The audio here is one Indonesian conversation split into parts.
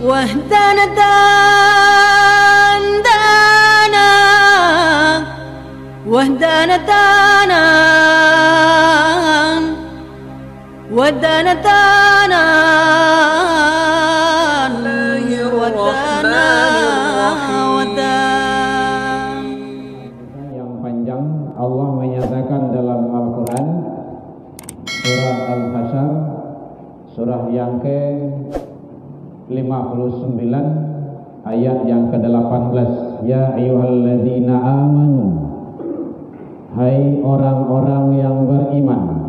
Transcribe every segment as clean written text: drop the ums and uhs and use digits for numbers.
واهدنا دانا واهدنا دانا ودنا دانا yang panjang Allah menyatakan dalam Al-Quran surah Al-Hasyr surah yang ke-59 ayat yang ke-18, ya ayyuhalladzina amanu, hai orang-orang yang beriman,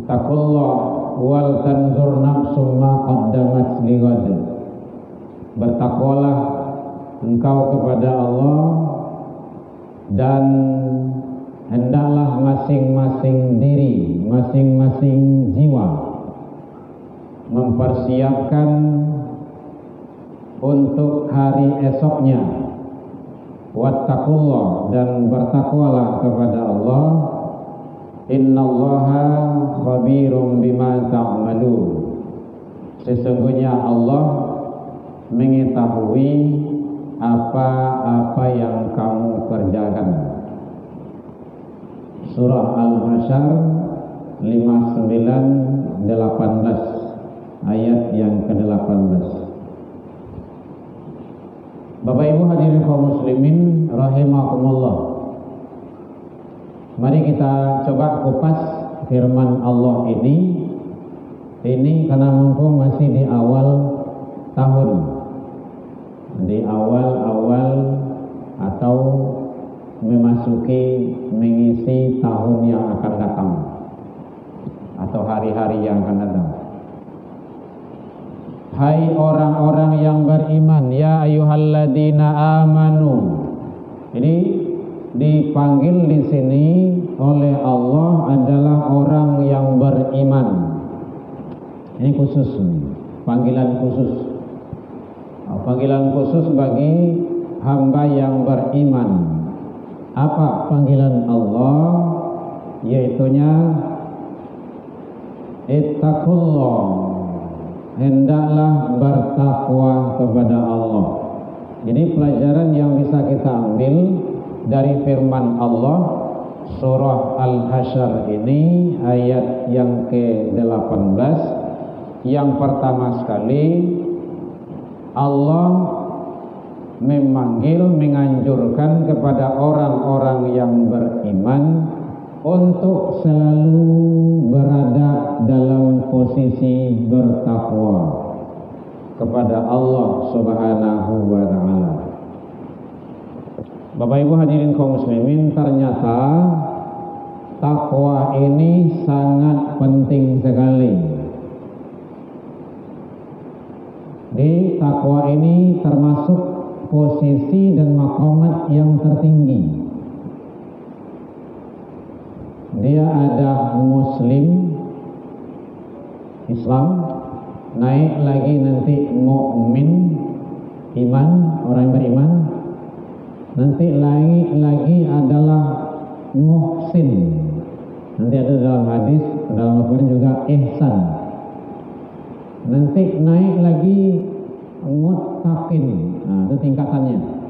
taqullah wal tanzur nafsum ma qaddamat lighad, bertakwalah engkau kepada Allah dan hendaklah masing-masing diri, masing-masing jiwa mempersiapkan untuk hari esoknya. Wattaqullah, dan bertakwalah kepada Allah. Innallaha khabirum bima ta'malun, sesungguhnya Allah mengetahui apa-apa yang kamu kerjakan. Surah Al-Hasyr 59-18 ayat yang ke-18. Bapak Ibu hadirin kaum muslimin rahimakumullah, mari kita coba kupas firman Allah ini karena mumpung masih di awal tahun, di awal-awal atau memasuki mengisi tahun yang akan datang atau hari-hari yang akan datang. Hai orang-orang yang beriman, ya ayyuhalladzina amanu. Ini dipanggil di sini oleh Allah adalah orang yang beriman. Ini khusus, panggilan khusus. Panggilan khusus bagi hamba yang beriman. Apa panggilan Allah? Yaitunya ittaqullah, hendaklah bertakwa kepada Allah. Jadi pelajaran yang bisa kita ambil dari firman Allah surah Al-Hasyr ini ayat yang ke-18, yang pertama sekali Allah menganjurkan kepada orang-orang yang beriman untuk selalu berada dalam posisi bertakwa kepada Allah Subhanahu wa ta'ala. Bapak Ibu hadirin kaum muslimin, ternyata takwa ini sangat penting sekali. Di takwa ini termasuk posisi dan maqamat yang tertinggi. Dia ada muslim, Islam, naik lagi nanti mukmin, iman, orang yang beriman, nanti lagi adalah muhsin, nanti ada dalam hadis, dalam Al-Quran juga ihsan, nanti naik lagi muttaqin. Nah, itu tingkatannya.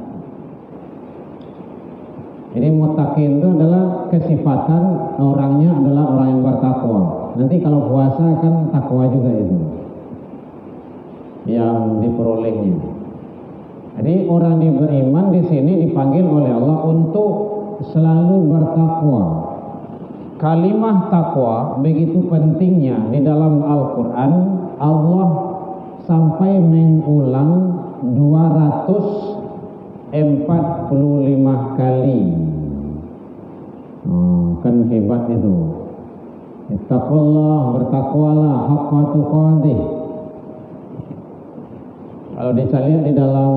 Jadi muttaqin itu adalah kesifatan orangnya adalah orang yang bertakwa. Nanti kalau puasa kan takwa juga itu yang diperolehnya. Jadi orang yang beriman di sini dipanggil oleh Allah untuk selalu bertakwa. Kalimah takwa begitu pentingnya di dalam Al-Quran. Allah sampai mengulang 245 kali. Kan hebat itu. Ittaqullah, bertakwalah haqqa tuqatih. Kalau dicari di dalam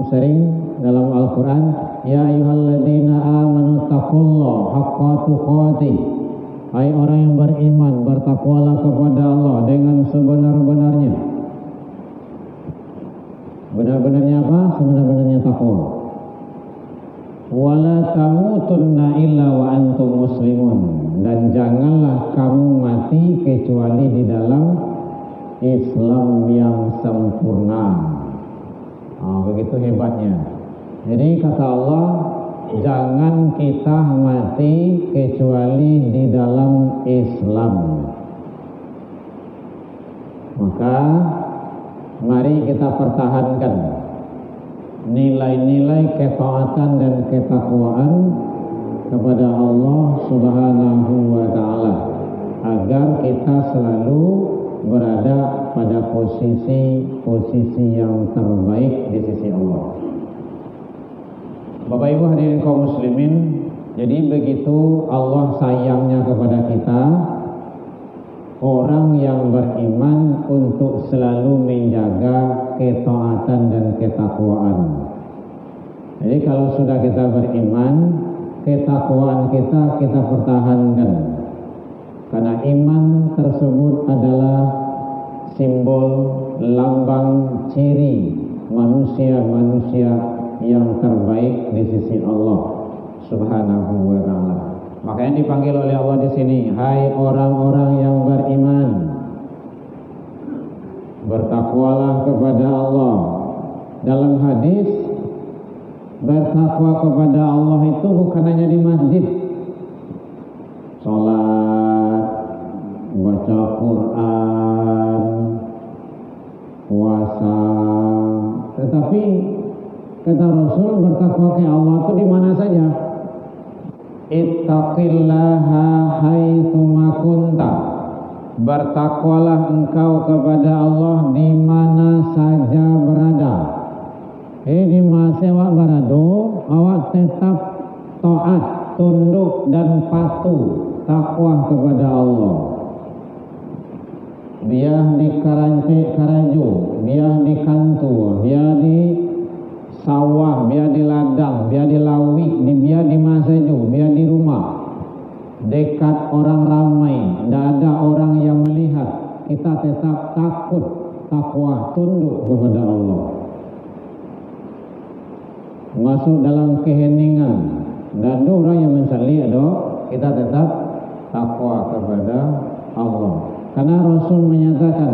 sering dalam Al-Quran, ya ayyuhalladzina amanu taqullah haqqa tuqatih. Hai orang yang beriman, bertakwalah kepada Allah dengan sebenar-benarnya. Benar-benarnya apa? Sebenar-benarnya takwa. Wala tamutunna illa wa antum muslimun, dan janganlah kamu mati kecuali di dalam Islam yang sempurna. Begitu hebatnya. Jadi kata Allah, jangan kita mati kecuali di dalam Islam. Maka mari kita pertahankan nilai-nilai ketaatan dan ketakwaan kepada Allah Subhanahu wa taala agar kita selalu berada pada posisi yang terbaik di sisi Allah. Bapak Ibu hadirin kaum muslimin, jadi begitu Allah sayangnya kepada kita, orang yang beriman untuk selalu menjaga ketaatan dan ketakwaan. Jadi kalau sudah kita beriman, ketakwaan kita pertahankan. Karena iman tersebut adalah simbol, lambang, ciri manusia-manusia yang terbaik di sisi Allah Subhanahu wa taala. Makanya dipanggil oleh Allah di sini, hai orang-orang yang beriman, bertakwalah kepada Allah. Dalam hadis, bertakwa kepada Allah itu bukan hanya di masjid, salat, baca Quran, puasa, tetapi kata Rasul, bertakwa ke Allah itu di mana saja. Ittaqillaha haitsuma kunta. Bertakwalah engkau kepada Allah di mana saja berada. Di masa awak berada, awak tetap taat, tunduk dan patuh, takwa kepada Allah. Biar di Karajo, biar di Kantor, biar di sawah, biar di ladang, biar di lawik, biar di masaju, biar di rumah, dekat orang ramai, tidak ada orang yang melihat, kita tetap takut, takwa, tunduk kepada Allah. Masuk dalam keheningan, tidak ada orang yang mencari, kita tetap takwa kepada Allah. Karena Rasul menyatakan,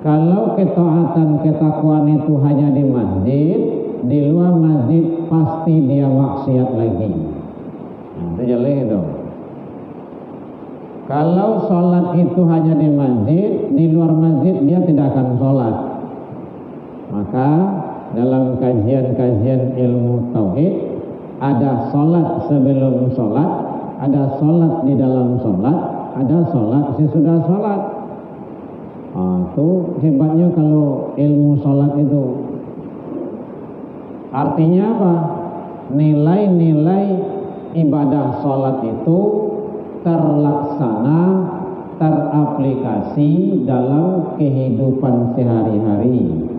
kalau ketaatan ketakwaan itu hanya di masjid, di luar masjid pasti dia maksiat lagi. Itu jelek itu. Kalau sholat itu hanya di masjid, di luar masjid dia tidak akan sholat. Maka dalam kajian-kajian ilmu tauhid ada sholat sebelum sholat, ada sholat di dalam sholat, ada sholat sesudah sholat. Itu hebatnya kalau ilmu sholat itu. Artinya apa? Nilai-nilai ibadah sholat itu terlaksana, teraplikasi dalam kehidupan sehari-hari.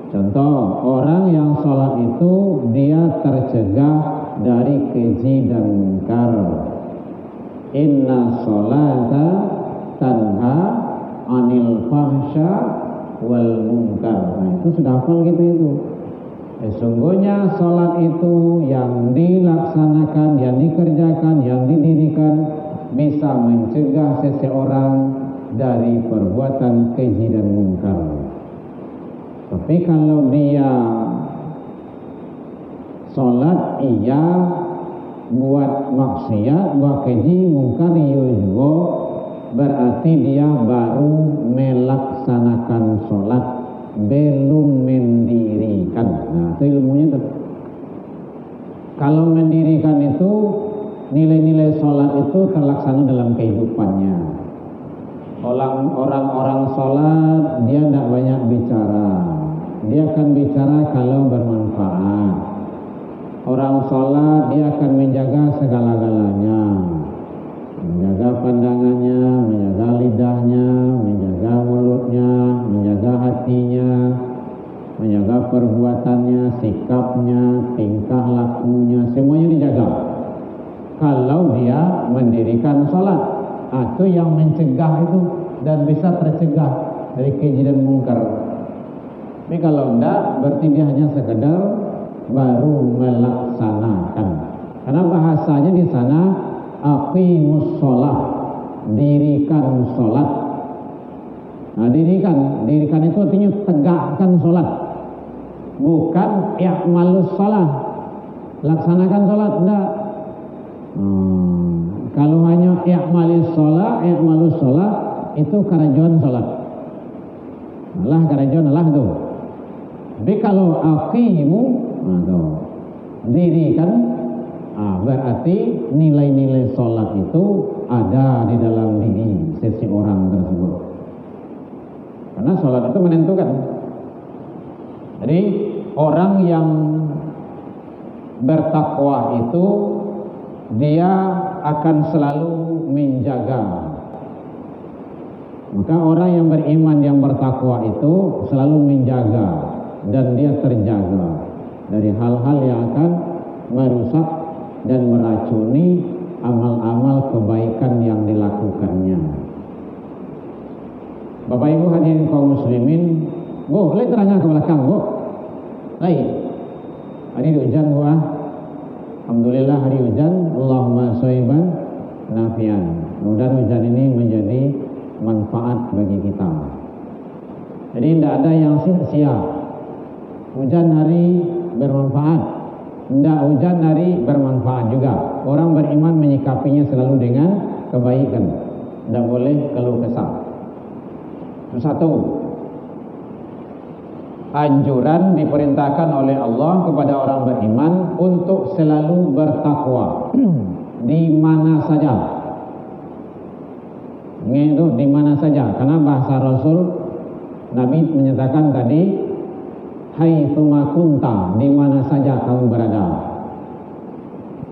Contoh, orang yang sholat itu dia tercegah dari keji dan munkar. Inna sholata tanha anil fahsya wal munkar. Nah, itu sudah hafal gitu itu. Sesungguhnya sholat itu yang dilaksanakan, yang dikerjakan, yang didirikan bisa mencegah seseorang dari perbuatan keji dan munkar. Tapi kalau dia sholat iya, buat maksiat, buat keji, munkar juga, berarti dia baru melaksanakan sholat, belum mendirikan. Nah, itu ilmunya tuh. Kalau mendirikan itu, nilai-nilai sholat itu terlaksana dalam kehidupannya. Orang-orang sholat, dia tidak banyak bicara. Dia akan bicara kalau bermanfaat. Orang sholat, dia akan menjaga segala-galanya. Menjaga pandangannya, menjaga lidahnya, menjaga mulutnya, menjaga hatinya, menjaga perbuatannya, sikapnya, tingkah lakunya, semuanya dijaga. Kalau dia mendirikan sholat, itu yang mencegah itu dan bisa tercegah dari keji dan munkar. Tapi kalau enggak, berarti dia hanya sekedar baru melaksanakan. Karena bahasanya di sana aqimus sholat, dirikan sholat. Nah, dirikan itu artinya tegakkan sholat, bukan i'malus sholat, laksanakan sholat, enggak. Kalau hanya i'malus sholat itu karajuan sholat, Allah karajuan Allah tuh. Tapi kalau aqimu, dirikan, berarti nilai-nilai sholat itu ada di dalam diri seseorang tersebut. Karena sholat itu menentukan. Jadi orang yang bertakwa itu dia akan selalu menjaga. Maka orang yang beriman yang bertakwa itu selalu menjaga dan dia terjaga dari hal-hal yang akan merusak dan meracuni amal-amal kebaikan yang dilakukannya. Bapak Ibu hadirin kaum muslimin, boleh terangkan ke belakang, Bu. Baik. Hari hujan, Bu. Alhamdulillah hari hujan, Allahumma shayban nafian. Mudah-mudahan hujan ini menjadi manfaat bagi kita. Jadi tidak ada yang sia-sia. Hujan hari bermanfaat, tidak hujan hari bermanfaat juga. Orang beriman menyikapinya selalu dengan kebaikan, tidak boleh keluh kesah. Satu, anjuran diperintahkan oleh Allah kepada orang beriman untuk selalu bertakwa di mana saja. Itu di mana saja, karena bahasa Rasul Nabi menyatakan tadi, haitsuma kunta, di mana saja kamu berada.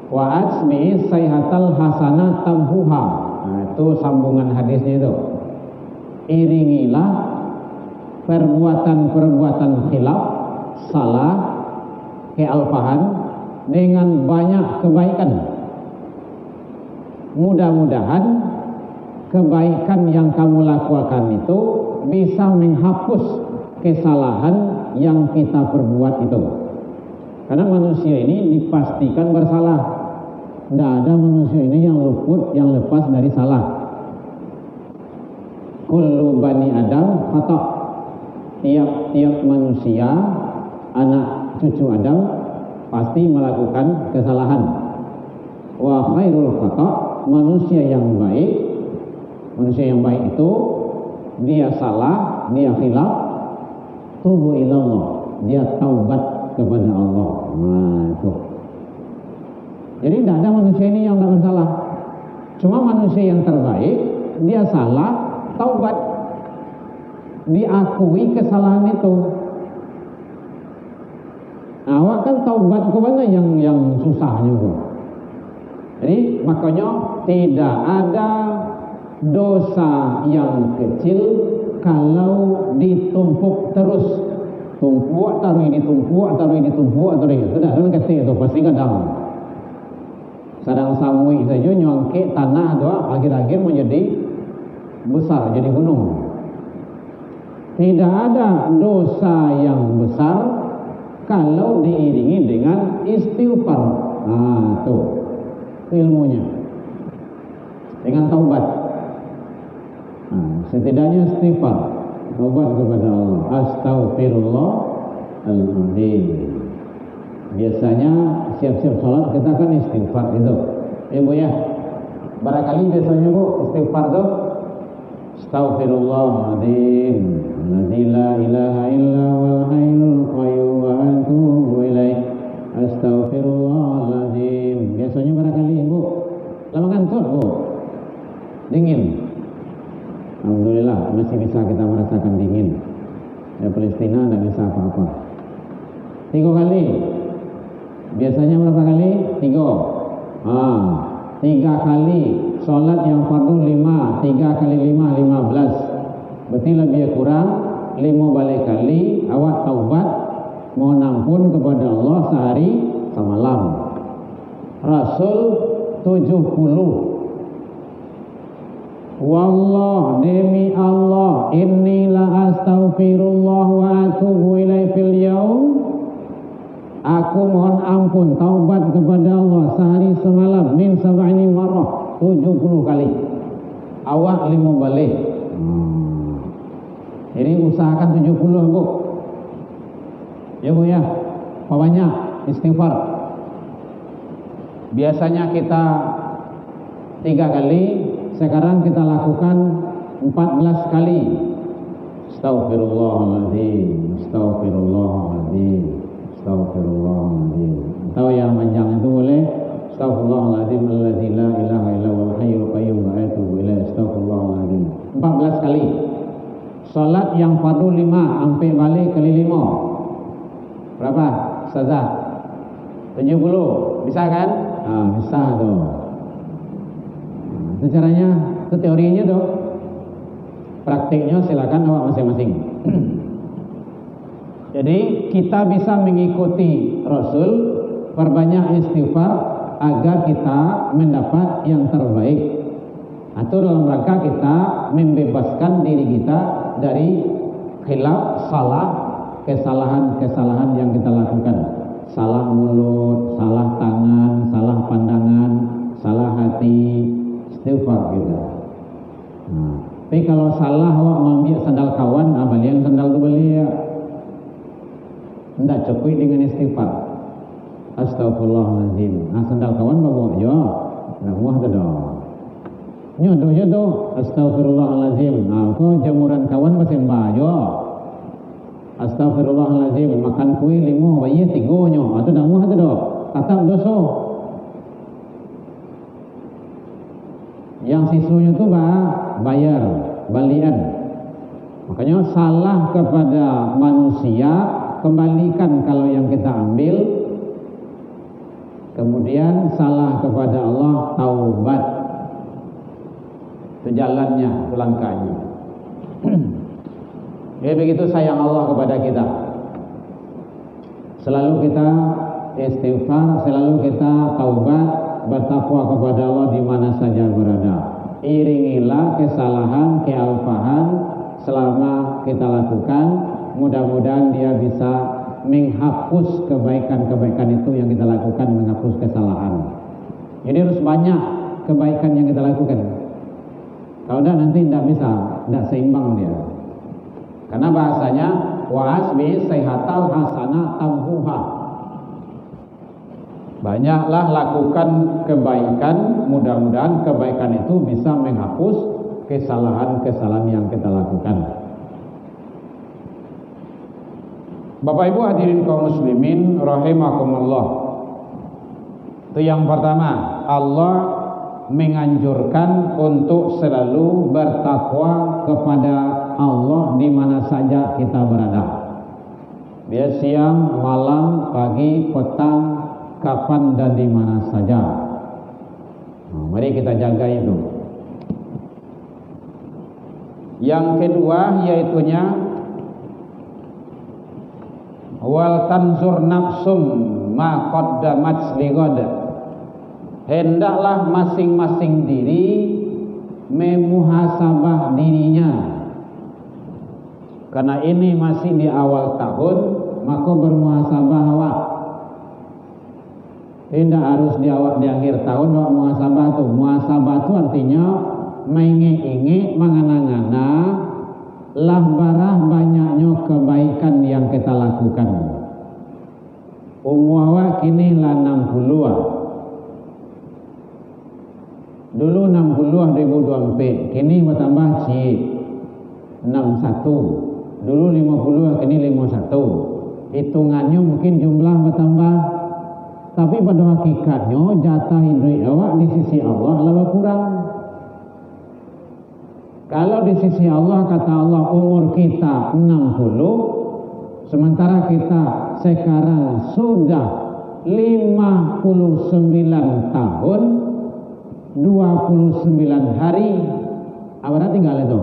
Wa asmi sayhatal hasanah tamhuha. Nah, itu sambungan hadisnya itu. Iringilah perbuatan-perbuatan khilaf, salah, kealfahan dengan banyak kebaikan. Mudah-mudahan kebaikan yang kamu lakukan itu bisa menghapus kesalahan yang kita perbuat itu. Karena manusia ini dipastikan bersalah. Tidak ada manusia ini yang luput, yang lepas dari salah. Kullu bani Adam khata'. Tiap-tiap manusia, anak cucu Adam pasti melakukan kesalahan. Wa khairul khata', manusia yang baik itu dia salah, dia khilaf, tubu ilallah, dia taubat kepada Allah. Nah, itu. Jadi tidak ada manusia ini yang tidak bersalah. Cuma manusia yang terbaik, dia salah, taubat, diakui kesalahan itu. Nah, awak kan taubat kepada yang susah juga. Jadi makanya tidak ada dosa yang kecil kalau ditumpuk terus. Tumpuk, taruh ini, sudah kan kecil itu pasti kadang. Sadang samui saja nyongke tanah doa akhir-akhir menjadi besar, jadi gunung. Tidak ada dosa yang besar kalau diiringi dengan istighfar. Nah, tuh ilmunya. Dengan taubat. Nah, setidaknya istighfar, taubat kepada Allah. Astaghfirullahaladzim. Biasanya siap-siap sholat kita kan istighfar itu. Bu ya. Barangkali biasanya Bu istighfar tuh Astaghfirullahaladzim, alladzi la ilaha illa wal hayyul qayyum wa atubu ilaih. Astaghfirullahaladzim. Biasanya barangkali Bu lama kantor Bu dingin. Alhamdulillah masih bisa kita merasakan dingin. Ya, Palestina tidak bisa apa-apa. 3 kali. Biasanya berapa kali? 3. 3 kali. Sholat yang fardu 5. 3 kali 5, 15. Berarti lebih kurang 5 balik kali awak taubat mohon ampun kepada Allah sehari semalam. Rasul 70. Wallah, demi Allah, inni la astaghfirullah wa atubu ilaih fil yaum. Aku mohon ampun, taubat kepada Allah sehari semalam min sab'ini marrah, 70 kali. Awak 5 balik. Jadi usahakan 70 Bu. Ya Bu ya. Banyak istighfar. Biasanya kita 3 kali, sekarang kita lakukan 14 kali. Astagfirullahaladzim, astagfirullahaladzim, astagfirullahaladzim. Atau yang panjang itu boleh Astagfirullahaladzim alladzi la ilaha illa huwal hayyul qayyum wa atubu ilaihi. Astagfirullahaladzim 14 kali. Salat yang fardu 5 sampai balik kali 5. Berapa? Ustazah? 70. Bisa kan? Bisa tuh. Itu caranya, itu teorinya tuh. Praktiknya silakan awak masing-masing. Jadi kita bisa mengikuti Rasul, perbanyak istighfar agar kita mendapat yang terbaik. Atau dalam rangka kita membebaskan diri kita dari khilaf, salah, kesalahan-kesalahan yang kita lakukan. Salah mulut, salah tangan, salah pandangan, salah hati, istighfar kita. Tapi kalau salah awak mengambil sandal kawan, balian sandal tu beli ya. Tidak cukup dengan istighfar. Astagfirullahaladzim. Sandal kawan bawa aja. Nah, muah tu dah. Nyodoh je tu. Astagfirullahaladzim. Kau jamuran kawan bersembah aja. Astagfirullahaladzim. Makan kue 5, bayi 3 nyo. Itu dah muah tu dah. Tatap dosa. Yang sisunya tu bayar, balian. Makanya salah kepada manusia, kembalikan kalau yang kita ambil. Kemudian salah kepada Allah, taubat. Itu jalannya, itu langkahnya. Jadi begitu sayang Allah kepada kita. Selalu kita istighfar, selalu kita taubat, bertakwa kepada Allah di mana saja berada. Iringilah kesalahan, kealpahan selama kita lakukan. Mudah-mudahan dia bisa menghapus kebaikan-kebaikan itu yang kita lakukan, menghapus kesalahan. Jadi harus banyak kebaikan yang kita lakukan. Kalau tidak nanti tidak bisa, tidak seimbang dia. Karena bahasanya wa'asbi sayhatal hasanah tamhuha. Banyaklah lakukan kebaikan, mudah-mudahan kebaikan itu bisa menghapus kesalahan-kesalahan yang kita lakukan. Bapak Ibu hadirin kaum muslimin rahimakumullah. Itu yang pertama, Allah menganjurkan untuk selalu bertakwa kepada Allah di mana saja kita berada. Biar siang, malam, pagi, petang, kapan dan di mana saja. Mari kita jaga itu. Yang kedua yaitunya wal tanzur nafsum ma qaddamat lighad. Hendaklah masing-masing diri memuhasabah dirinya. Karena ini masih di awal tahun, maka bermuhasabah awak. Tidak harus di akhir tahun awak muhasabah tu. Muhasabah tu artinya mengingat, mengana-ngana lah barah banyaknya kebaikan yang kita lakukan. Umur awak kini lah 60. Dulu 60 2024, kini bertambah 61. Dulu 50, kini 51. Hitungannya mungkin jumlah bertambah, tapi pada hakikatnya jatah hidup awak di sisi Allah lebih kurang. Kalau di sisi Allah, kata Allah umur kita 60, sementara kita sekarang sudah 59 tahun 29 hari. Apa tinggal itu?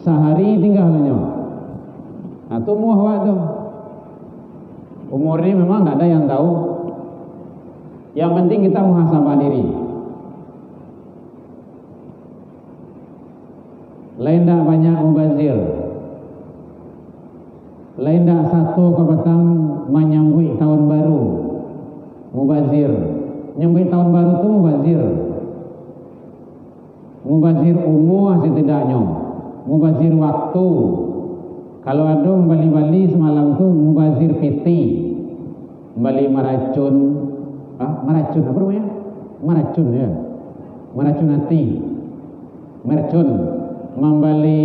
Sehari tinggalnya. Atau muah tu. Umur ini memang tidak ada yang tahu. Yang penting kita muhasabah diri. Lain tak banyak mubazir. Lain tak satu kepetang menyambut tahun baru. Mubazir. Nyambut tahun baru tu mubazir. mubazir umur setidaknya, mubazir waktu. Kalau ada bali-bali semalam tu mubazir piti, bali meracun, meracun apa namanya? Meracun ya, meracun hati, mercun, membali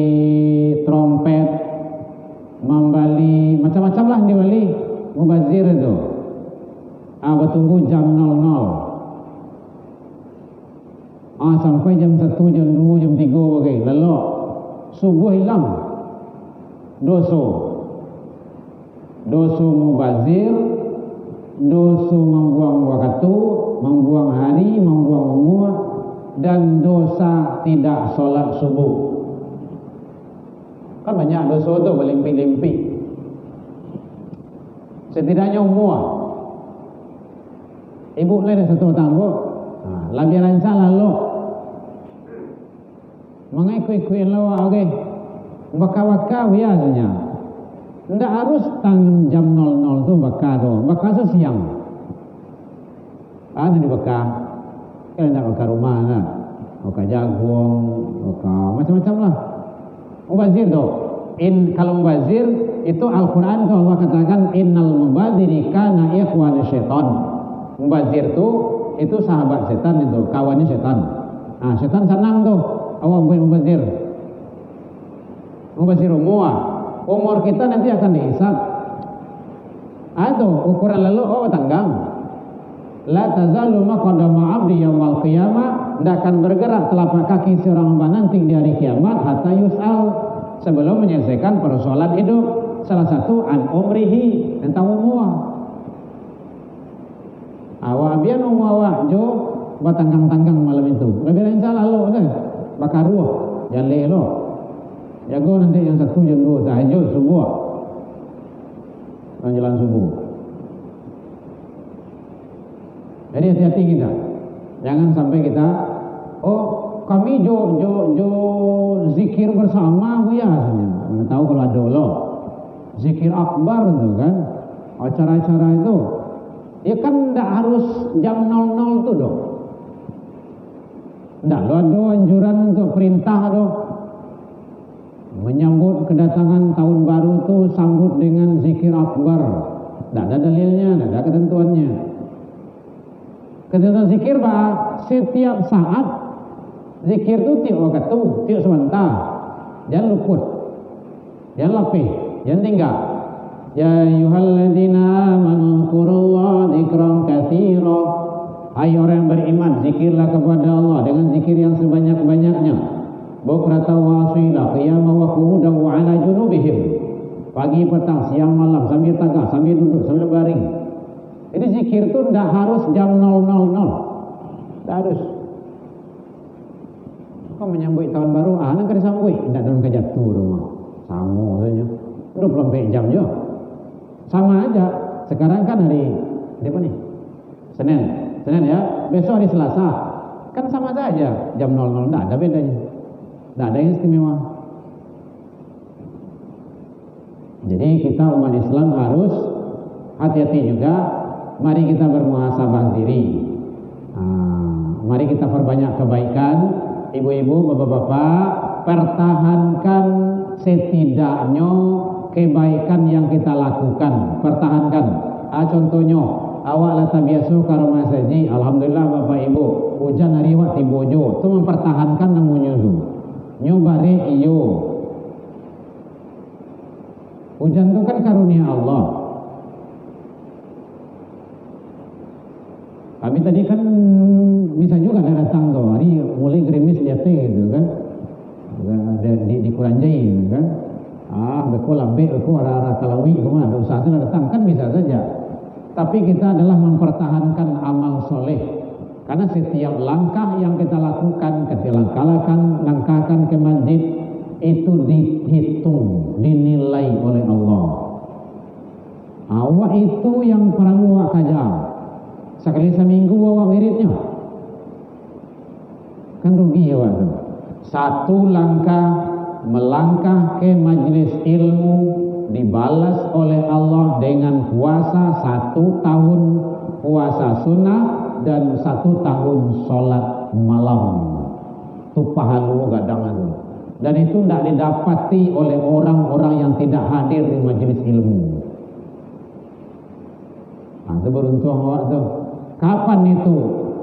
trompet, membali macam-macam lah di Bali, mubazir itu. Bertunggu jam 00. Sampai jam 1, jam 2, jam 3 bagai. Lalu subuh hilang. Dosa mubazir, dosa membuang waktu, membuang hari, membuang umur, dan dosa tidak sholat subuh. Kan banyak dosa tu berlimpi-limpi. Setidaknya umur. Ibu lain satu tanggo. Lebih rancang lalu. Mengikut-ikut lawa, okey. Baka-baka biasanya. Tidak harus tang jam 00 tu baka tu. Baka sesiang. Ada di baka. Kan tidak baka rumah lah. Baka jagung, baka macam-macam lah. Mubazir tu. Kalau mubazir itu Al-Quran tu Allah katakan innal mubaziri kana ikhwan syaitan. Mubazir tu itu sahabat setan itu, kawannya setan. Setan senang tu awak buat mubazir. Mubazir umur kita nanti akan dihisab. Itu ukuran lalu tanggang. La tazalu maqdama 'abdi yaumil qiyamah, tidak akan bergerak telapak kaki seorang hamba nanti di hari kiamat hatta yus'al, sebelum menyelesaikan persoalan hidup. Salah satu an umrihi, tentang umur. Awak biar umur awak jo batanggang-tanggang malam itu. Lebih lancar lalu kan. Bakar ruh, jangan lelo. Jago nanti yang 1 jam 2 tahajud subuh. Menjelang subuh. Jadi hati-hati kita. Jangan sampai kita kami jo zikir bersama biasanya. Nggak tahu kalau ada loh. Zikir akbar itu kan. Acara-acara itu. Ya kan tidak harus jam 00 tu dong. Tidak ada anjuran untuk perintah dong. Menyambut kedatangan tahun baru tu sambut dengan zikir akbar. Tidak ada dalilnya, tidak ada ketentuannya. Ketentuan zikir setiap saat zikir tu tiap waktu, tiap sebentar. Jangan luput, jangan lapih, jangan tinggal. Ya ayyuhalladzina amanu dzkurullaha dzikran katsira. Hai orang yang beriman, zikirlah kepada Allah dengan zikir yang sebanyak-banyaknya. Bukratan wa asila, qiyaman wa qu'udan wa 'ala junubihim. Pagi, petang, siang, malam, sambil tagah, sambil duduk, sambil baring. Jadi zikir itu tidak harus jam 00. Tidak harus. Kau menyambut tahun baru, nak kena sambut. Tidak dalam kejatuh rumah. Sama saja. 24 jam je. Sama aja. Sekarang kan hari apa nih? Senin ya. Besok hari Selasa. Kan sama saja. Jam 00. Tidak ada bedanya. Tidak ada yang istimewa. Jadi kita umat Islam harus hati-hati juga. Mari kita bermuhasabah diri. Mari kita perbanyak kebaikan. Ibu-ibu, bapak-bapak, pertahankan setidaknya kebaikan yang kita lakukan. Pertahankan. Contohnya, awak lata biasa ke rumah saji. Alhamdulillah bapak ibu, hujan hari wak tibojo. Itu mempertahankan namanya tu. Nyobari iyo. Hujan itu kan karunia Allah. Kami tadi kan bisa juga ada datang tuh hari mulai gerimis lihat gitu kan, di Kuranjai gitu kan, beko lambe beko arah Kalawi kemana ada usaha sudah datang kan bisa saja. Tapi kita adalah mempertahankan amal soleh karena setiap langkah yang kita lakukan, ketika langkahkan ke masjid itu dihitung, dinilai oleh Allah. Awak itu yang perang awak kajar. Sekali seminggu bawa wiridnya. Kan rugi ya waktu. Satu langkah melangkah ke majlis ilmu dibalas oleh Allah dengan puasa 1 tahun puasa sunnah dan 1 tahun sholat malam. Tupah halu gadang itu. Dan itu tidak didapati oleh orang-orang yang tidak hadir di majelis ilmu. Nah, itu beruntung awak tuh. Kapan itu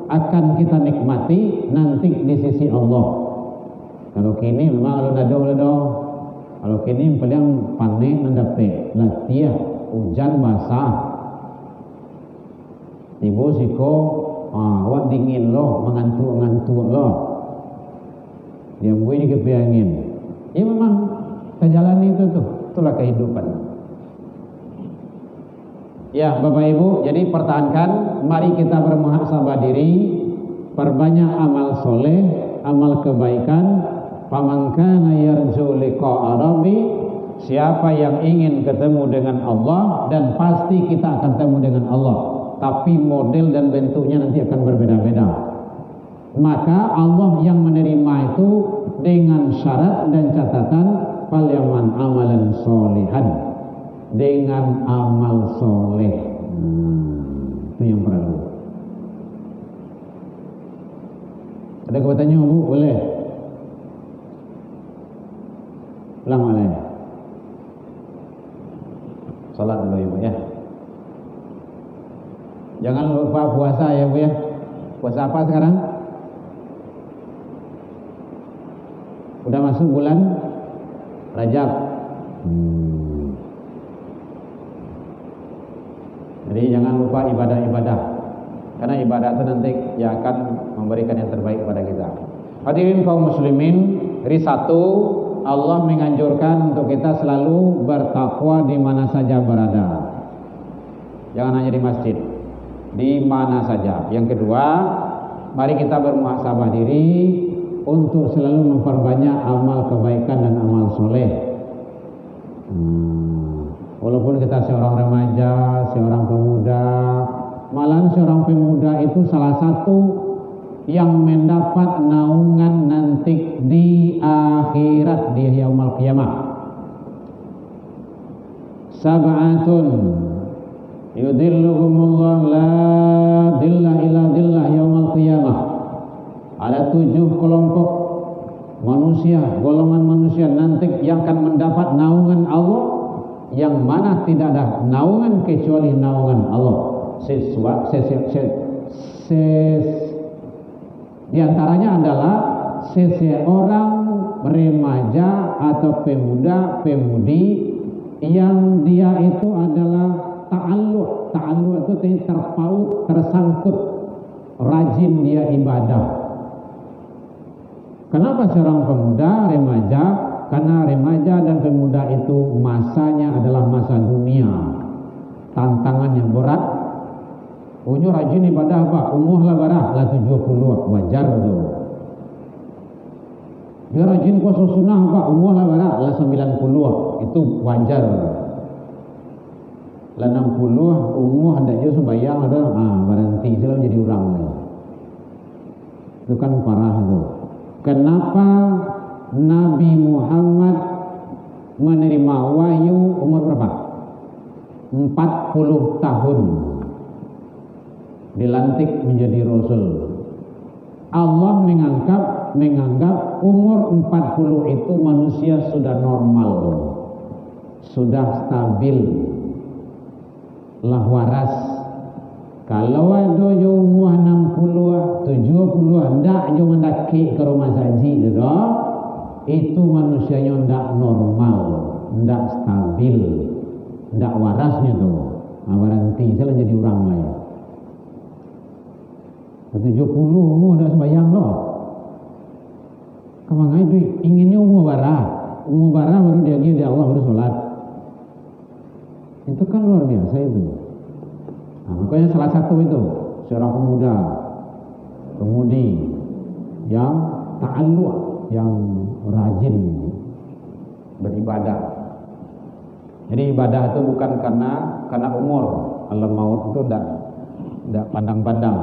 akan kita nikmati? Nanti di sisi Allah. Kalau kini memang kalau kalau kini paling panen mendapat latihan hujan basah. Tiba siko, awak dingin loh, mengantuk loh. Dia bunyi kepiangin. Ya memang jalan itu tuh, itulah kehidupan. Ya Bapak Ibu, jadi pertahankan, mari kita bermuhasabah diri, perbanyak amal soleh, amal kebaikan. Faman kana yarju liqa'a rabbi, siapa yang ingin ketemu dengan Allah, dan pasti kita akan ketemu dengan Allah, tapi model dan bentuknya nanti akan berbeda-beda. Maka Allah yang menerima itu dengan syarat dan catatan falyaman amalan solihan, dengan amal soleh. Itu yang perlu. Ada kebatanya Bu? Boleh? Ulang boleh. Salat dulu Ibu ya. Jangan lupa puasa ya Bu ya. Puasa apa sekarang? Udah masuk bulan Rajab. Jadi jangan lupa ibadah-ibadah, karena ibadah itu nanti yang akan memberikan yang terbaik kepada kita. Hadirin kaum muslimin, dari satu, Allah menganjurkan untuk kita selalu bertakwa di mana saja berada. Jangan hanya di masjid, di mana saja. Yang kedua, mari kita bermuhasabah diri untuk selalu memperbanyak amal kebaikan dan amal soleh. Walaupun kita seorang remaja, seorang pemuda, malahan seorang pemuda itu salah satu yang mendapat naungan nanti di akhirat, di yaumul qiyamah. Sab'atun yudhilluhumullah la dhilla illa dhillah yaumul qiyamah. Ada 7 kelompok manusia, golongan manusia nanti yang akan mendapat naungan Allah, yang mana tidak ada naungan kecuali naungan Allah. Di antaranya adalah seseorang remaja atau pemuda-pemudi yang dia itu adalah ta'alluq. Ta'alluq itu terpaut, tersangkut, rajin dia ibadah. Kenapa seorang pemuda, remaja? Karena remaja dan pemuda itu masanya adalah masa dunia, tantangan yang berat. Punya rajin ibadah apa? Umur lah barah lah 70, wajar tu. Dia rajin puasa sunnah apa? Umur lah barah lah 90, itu wajar. Lah 60 umur hendak je sembahyang ada, berhenti selalu jadi orang lah. Itu kan parah tu. Kenapa Nabi Muhammad menerima wahyu umur berapa? 40 tahun dilantik menjadi Rasul. Allah menganggap umur 40 itu manusia sudah normal, sudah stabil, lah waras. Kalau ada yang umur 60, 70, hendak je mendaki ke rumah saji itu manusianya hendak normal, hendak stabil, hendak warasnya tu. Berhenti saya jadi orang lain. 70 umur dah sembahyang loh. Kamu itu inginnya umur bara baru dia Allah baru sholat. Itu kan luar biasa itu. Makanya salah satu itu seorang pemuda, pemudi yang ta'alluq, yang rajin beribadah. Jadi ibadah itu bukan karena umur. Alam maut itu tidak pandang-pandang.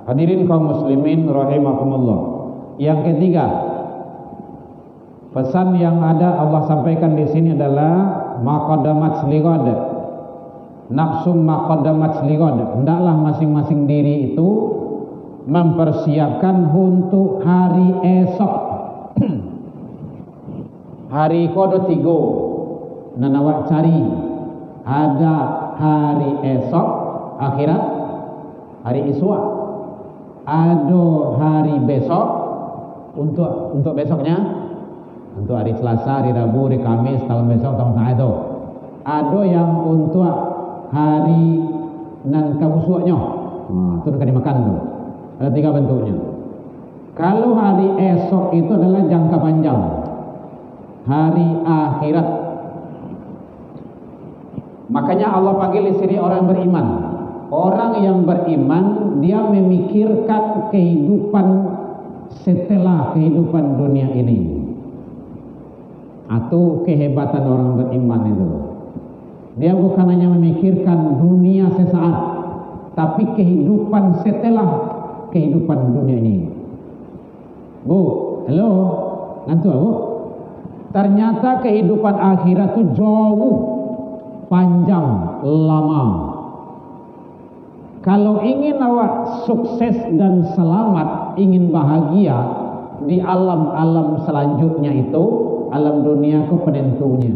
Hadirin kaum muslimin rahimakumullah. Yang ketiga, pesan yang ada Allah sampaikan di sini adalah maqaddamat lighad. Nafsu maqaddamat lighad. Hendaklah masing-masing diri itu mempersiapkan untuk hari esok. hari kodo tigo nanawak cari ada hari esok akhirat, hari iswa, ada hari besok untuk besoknya, untuk hari Selasa, hari Rabu, hari Kamis, tahun besok, tahun sana itu. Ada yang untuk hari nan kabusuknya, itu akan dimakan tuh. Ada 3 bentuknya. Kalau hari esok itu adalah jangka panjang, hari akhirat. Makanya Allah panggil di sini orang beriman. Orang yang beriman dia memikirkan kehidupan setelah kehidupan dunia ini. Atau kehebatan orang beriman itu. Dia bukan hanya memikirkan dunia sesaat, tapi kehidupan setelah kehidupan dunia ini. Bu, halo, nanti Bu. Ternyata kehidupan akhirat itu jauh panjang, lama. Kalau ingin awak sukses dan selamat, ingin bahagia di alam-alam selanjutnya itu, alam dunia itu penentunya.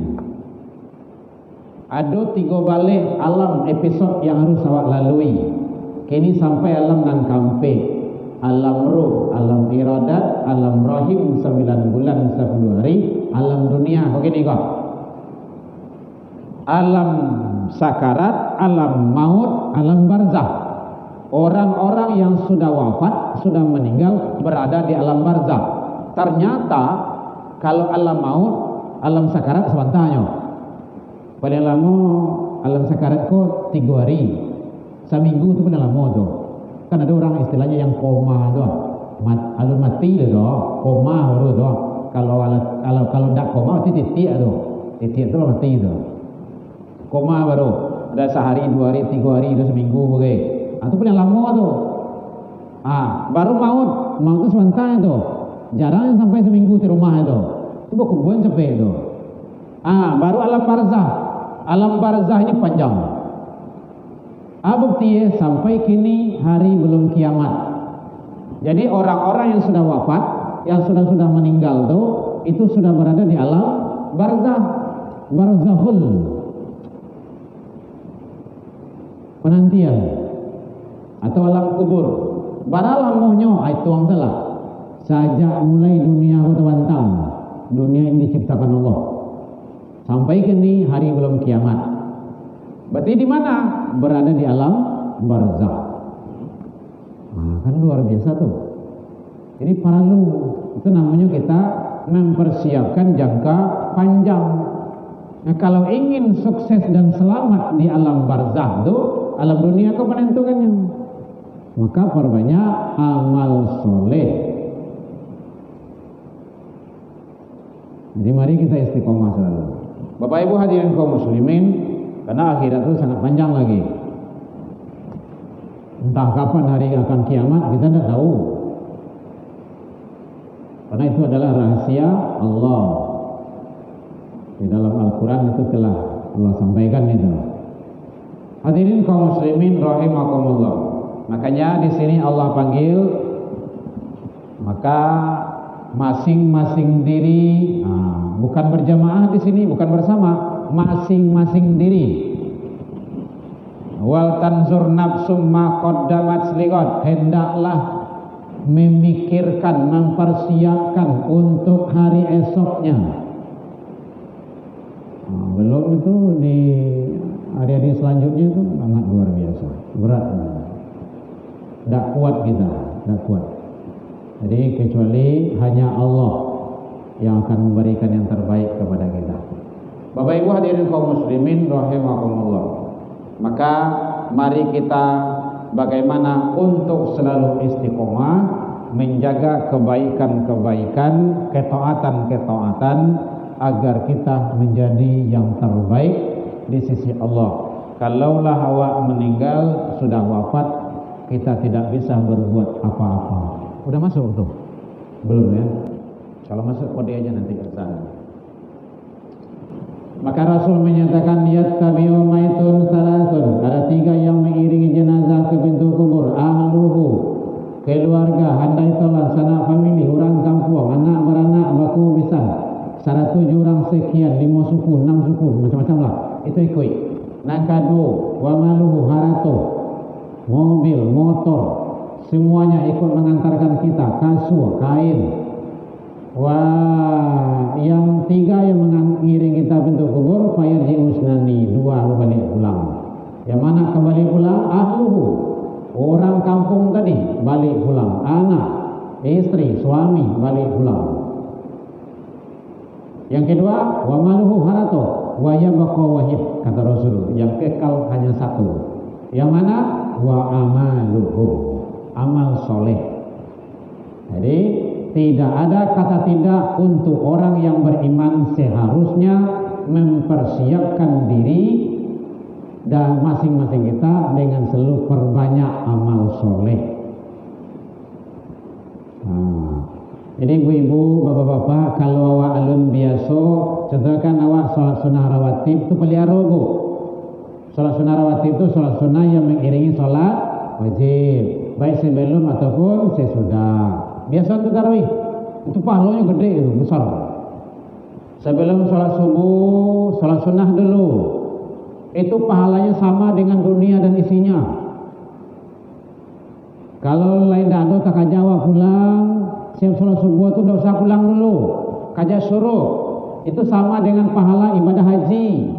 Ada 3 balik alam episod yang harus awak lalui. Kini sampai alam nan kampe, alam ruh, alam iradat, alam rahim 9 bulan 10 hari, alam dunia. Kok gini kok? Alam sakarat, alam maut, alam barzah. Orang-orang yang sudah wafat, sudah meninggal, berada di alam barzah. Ternyata kalau alam maut, alam sakarat sebantahnya. Paling lama alam sakarat kok 3 hari, seminggu itu pun lama tu. Kan ada orang istilahnya yang koma tu, alun mati tu, koma baru tu. Kalau tak koma itu titik tu, titik tu mati tu. Koma baru ada sehari, 2 hari, 3 hari, itu seminggu begitu. Itu pun yang lama tu. Baru maut itu sebentar tu. Jarang sampai seminggu di rumah itu. Itu kebun sampai itu. Baru alam barzah. Alam barzah ini panjang. Bukti sampai kini hari belum kiamat. Jadi orang-orang yang sudah wafat, yang sudah meninggal tu, itu sudah berada di alam barzah, barzahul, penantian, atau alam kubur. Baralamuhnya itu yang salah. Sejak mulai dunia terbentang, dunia ini diciptakan Allah. Sampai kini hari belum kiamat. Berarti di mana? Berada di alam barzah. Kan luar biasa tuh. Jadi paralu itu namanya kita mempersiapkan jangka panjang. Nah, kalau ingin sukses dan selamat di alam barzah itu, alam dunia itu menentukannya. Maka perbanyak amal soleh. Jadi mari kita istiqomah selalu. Bapak Ibu hadirin kaum muslimin, karena akhirat itu sangat panjang lagi. Entah kapan hari akan kiamat kita tidak tahu. Karena itu adalah rahasia Allah. Di dalam Al-Quran itu telah Allah sampaikan itu. Hadirin kaum muslimin rahimakumullah. Makanya di sini Allah panggil, maka masing-masing diri, bukan berjamaah di sini, bukan bersama, masing-masing diri. Wal tanzur nafsum ma qaddamat liqad, hendaklah memikirkan, mempersiapkan untuk hari esoknya. Belum itu di hari-hari selanjutnya itu sangat luar biasa, berat. Tidak kuat kita, tidak kuat. Jadi kecuali hanya Allah yang akan memberikan yang terbaik kepada kita. Bapak Ibu hadirin kaum muslimin rahimakumullah. Maka mari kita bagaimana untuk selalu istiqomah, menjaga kebaikan-kebaikan, ketaatan-ketaatan agar kita menjadi yang terbaik di sisi Allah. Kalaulah awak meninggal, sudah wafat, kita tidak bisa berbuat apa-apa. Udah masuk tuh? Belum ya? Kalau masuk kode aja nanti ke sana. Maka Rasul menyatakan yattabi'u maitun salasun, ada 3 yang mengiringi jenazah ke pintu kubur. Ahluhu, keluarga, handai tolan, sanak famili, orang kampung, anak beranak, baku besar, 107 orang sekian, 5 suku, 6 suku, macam-macam lah. Itu ikut. Nakadu, wamaluhu, harato, mobil, motor, semuanya ikut mengantarkan kita, kasur, kain. Wah, yang 3 yang mengiring kita pintu kubur, fayarji usnani, 2 balik pulang. Yang mana kembali pulang? Ahluhu, orang kampung tadi balik pulang, anak, istri, suami balik pulang. Yang kedua, wa maluhu harato wa yabqa wahid, kata Rasul, yang kekal hanya 1. Yang mana? Wa amaluhu, amal soleh. Jadi tidak ada kata tidak untuk orang yang beriman, seharusnya mempersiapkan diri dan masing-masing kita dengan selalu perbanyak amal soleh. Jadi ibu-ibu, bapak-bapak, kalau awak alun biasa, contohkan awak sholat sunnah rawatib itu pelihara bu. Sholat sunnah rawatib itu sholat sunnah yang mengiringi sholat wajib, baik sebelum ataupun sesudah. Biasa itu tarawih, itu pahalanya gede, itu besar. Sebelum sholat subuh, sholat sunnah dulu, itu pahalanya sama dengan dunia dan isinya. Kalau lain dado tak kajawa pulang, siap sholat subuh itu tidak usah pulang dulu, kaja suruh, itu sama dengan pahala ibadah haji.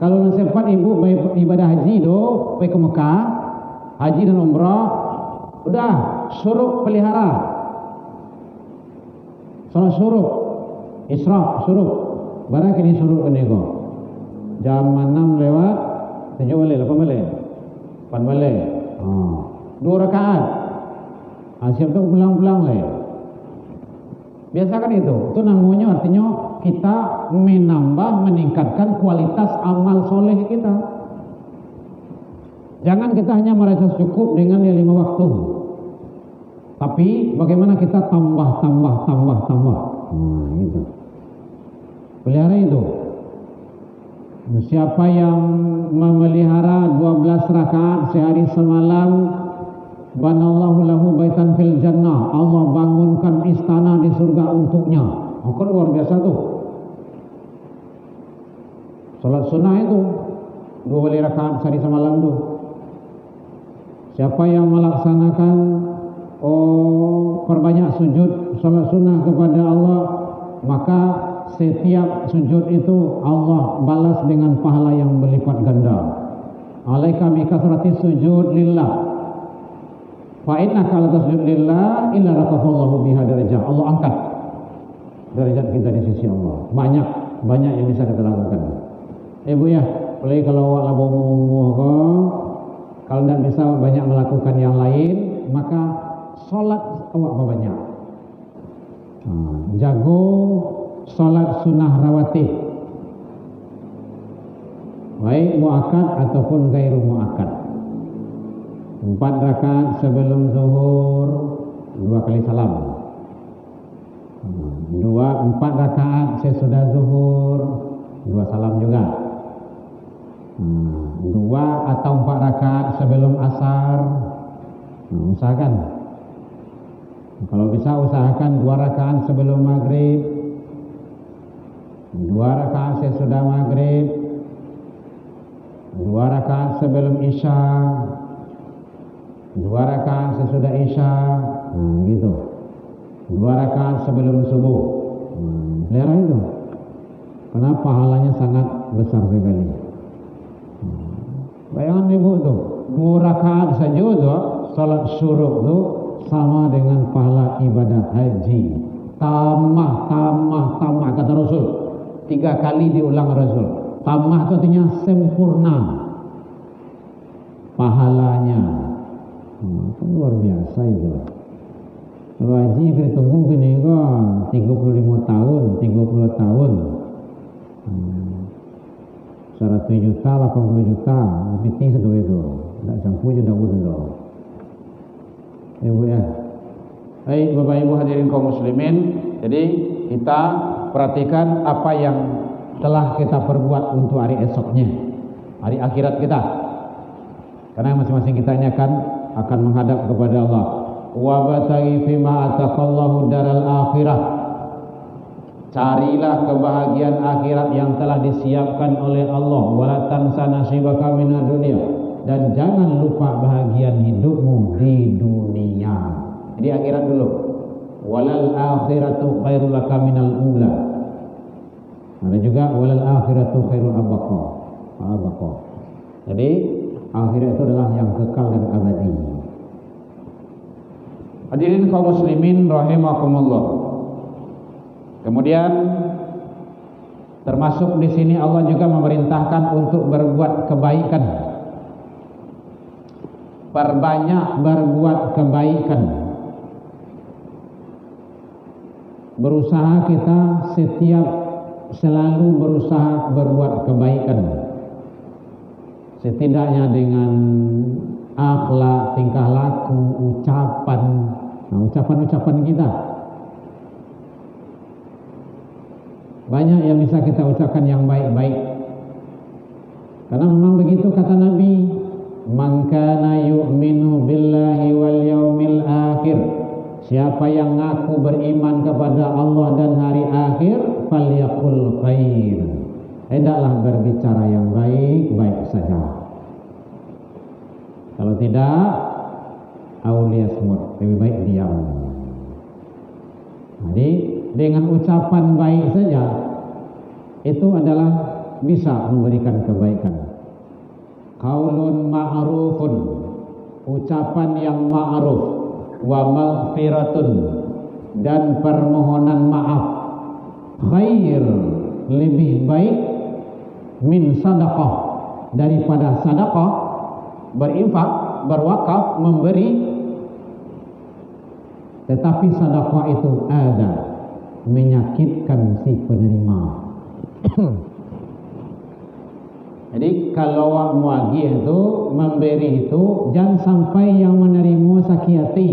Kalau sempat ibu ibadah haji do, pergi ke Mekah, haji dan umrah, udah suruh pelihara, sholat suruh, isra suruh, barang kini suruh kenego. Jam 6 lewat 7 balik, 8 balik, 8 balik, 2 rakaat. Siap tu pulang-pulang lah. Biasa kan itu namanya artinya kita meningkatkan kualitas amal soleh kita. Jangan kita hanya merasa cukup dengan 5 waktu. Tapi bagaimana kita tambah. Gitu. Pelihara itu. Siapa yang memelihara 12 rakaat sehari semalam, banallahu lahu baitan fil jannah, Allah bangunkan istana di surga untuknya. Kan luar biasa tuh. Salat sunnah itu 2 rakaat sehari semalam tuh. Siapa yang melaksanakan perbanyak sujud salat sunnah kepada Allah, maka setiap sujud itu Allah balas dengan pahala yang berlipat ganda. Alaika bi kasrati sujud lillah, fa innaka la tasjud lillah illa rafa'allahu biha darajah. Allah angkat derajat kita di sisi Allah. Banyak yang bisa kita lakukan. Bu ya, apalagi kalau awak laboh kalau tidak bisa banyak melakukan yang lain, maka sholat awak banyak. Jago sholat sunnah rawatib, baik muakkad ataupun gairu muakkad. 4 rakaat sebelum zuhur, 2 kali salam. 4 rakaat sesudah zuhur, 2 salam juga. 2 atau 4 rakaat sebelum asar. Usahakan. Kalau bisa usahakan 2 rakaat sebelum maghrib, 2 rakaat sesudah maghrib, 2 rakaat sebelum isya, 2 rakaat sesudah isya, gitu. 2 rakaat sebelum subuh. Pelihara itu, karena pahalanya sangat besar sekali. Bayangan ibu tuh, 2 rakaat saja tuh, salat syuruk tuh sama dengan pahala ibadah haji. Tamah kata Rasul. 3 kali diulang Rasul. Tamah itu artinya sempurna pahalanya. Luar biasa itu. Kalau haji kita tunggu gini kok 35 tahun, 30 tahun. 100 juta, 80 juta, lebih sedoi itu. Tak campur je dah udah. Bu ya. Baik Bapak Ibu hadirin kaum muslimin, jadi kita perhatikan apa yang telah kita perbuat untuk hari esoknya, hari akhirat kita. Karena masing-masing kita ini akan akan menghadap kepada Allah. Wa bataghi fima ataqallahu daral akhirah. Carilah kebahagiaan akhirat yang telah disiapkan oleh Allah. Wala tansa nasibaka minad dunya, dan jangan lupa bahagian hidupmu di dunia. Di akhirat dulu. Walal akhiratu khairul laka minal ula. Ada juga walal akhiratu khairul abqa. Jadi akhirat itu adalah yang kekal dan abadi. Hadirin kaum muslimin rahimakumullah. Kemudian termasuk di sini Allah juga memerintahkan untuk berbuat kebaikan. Perbanyak berbuat kebaikan. Berusaha kita selalu berusaha berbuat kebaikan. Setidaknya dengan akhlak, tingkah laku, ucapan kita. Banyak yang bisa kita ucapkan yang baik-baik. Karena memang begitu kata Nabi, man kana yu'minu billahi wal yaumil akhir. Siapa yang ngaku beriman kepada Allah dan hari akhir, falyaqul khair. Hendaklah berbicara yang baik-baik saja. Kalau tidak, auliyasmut, lebih baik diam. Jadi dengan ucapan baik saja itu adalah bisa memberikan kebaikan. Qaulun ma'rufun, ucapan yang ma'ruf, wa maghfiratun, dan permohonan maaf, khair, lebih baik min sadaqah, daripada sadaqah, berinfak, berwakaf, memberi. Tetapi sedekah itu ada menyakitkan si penerima. Jadi kalau muagih itu memberi itu jangan sampai yang menerima sakit hati,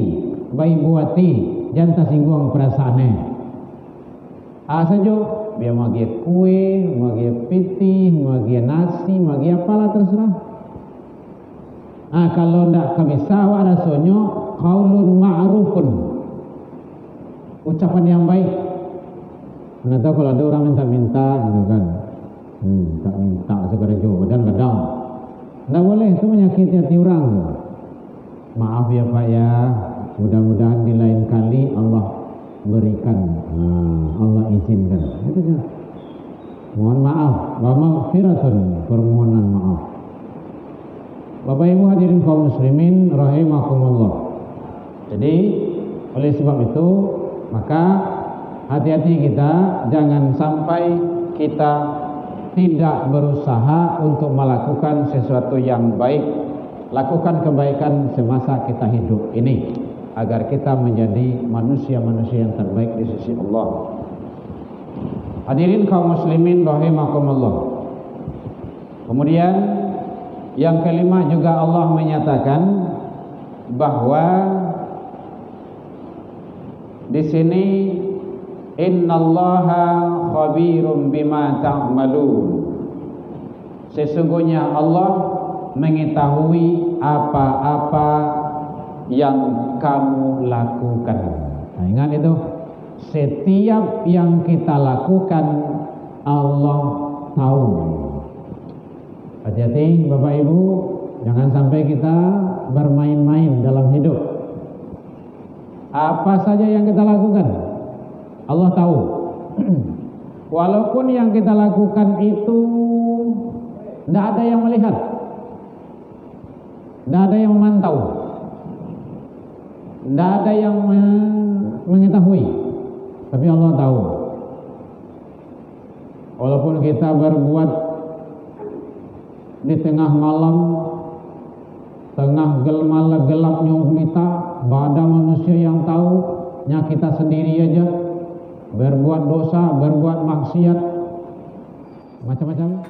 baik buati, jangan tersinggung perasaannya. Saja biar muagih kue, muagih piti, muagih nasi, muagih apalah terserah. Kalau tidak bisa ada sonyo qaulun ma'rufun, ucapan yang baik. Anda tahu kalau ada orang minta-minta gitu kan, tak minta segera jauh dan kadang tidak boleh, itu menyakiti hati orang. Maaf ya Pak ya, mudah-mudahan di lain kali Allah berikan, Allah izinkan. Itu saja. Mohon maaf, wa maghfiratun, permohonan maaf. Bapak Ibu hadirin kaum muslimin rahimakumullah. Jadi oleh sebab itu maka hati-hati kita, jangan sampai kita tidak berusaha untuk melakukan sesuatu yang baik. Lakukan kebaikan semasa kita hidup ini agar kita menjadi manusia-manusia yang terbaik di sisi Allah. Hadirin kaum muslimin rahimakumullah. Kemudian yang kelima juga Allah menyatakan bahwa di sini innallaha khabirum bima ta'malun. Sesungguhnya Allah mengetahui apa-apa yang kamu lakukan. Nah, ingat itu, setiap yang kita lakukan Allah tahu. Hati-hati Bapak Ibu, jangan sampai kita bermain-main dalam hidup. Apa saja yang kita lakukan Allah tahu. Walaupun yang kita lakukan itu tidak ada yang melihat, tidak ada yang memantau, tidak ada yang mengetahui, tapi Allah tahu. Walaupun kita berbuat di tengah malam, tengah gelapnya gulita, ada manusia yang tahu, nya kita sendiri aja berbuat dosa, berbuat maksiat, macam-macam.